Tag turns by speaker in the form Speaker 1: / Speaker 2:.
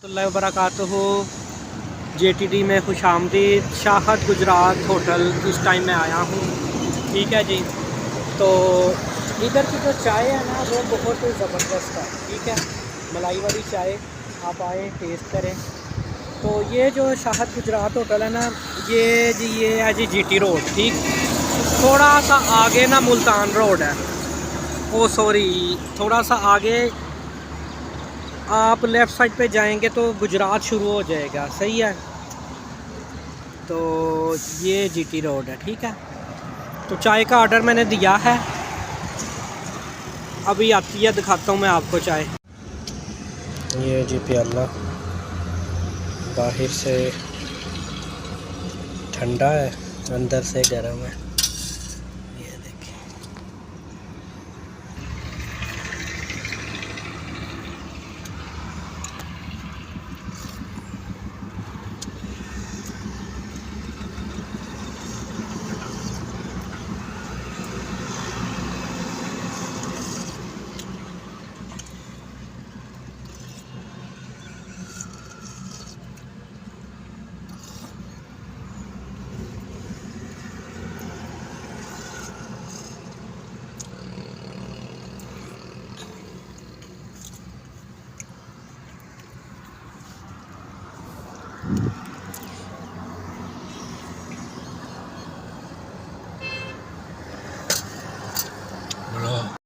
Speaker 1: वबरकातुहू JTD में खुश आमदीद। शाहद गुजरात होटल इस टाइम में आया हूँ। ठीक है जी, तो इधर की जो चाय है ना वो बहुत ज़बरदस्त है। ठीक है, मलाई वाली चाय, आप आए टेस्ट करें। तो ये जो शाहद गुजरात होटल है ना, ये है जी GT रोड। ठीक, थोड़ा सा आगे ना मुल्तान रोड है। ओ सॉरी, थोड़ा सा आगे आप लेफ़्ट साइड पे जाएंगे तो गुजरात शुरू हो जाएगा। सही है, तो ये GT रोड है। ठीक है, तो चाय का ऑर्डर मैंने दिया है, अभी आती है, दिखाता हूँ मैं आपको चाय। ये जी प्याला, बाहर से ठंडा है, अंदर से गर्म है। ये देखिए,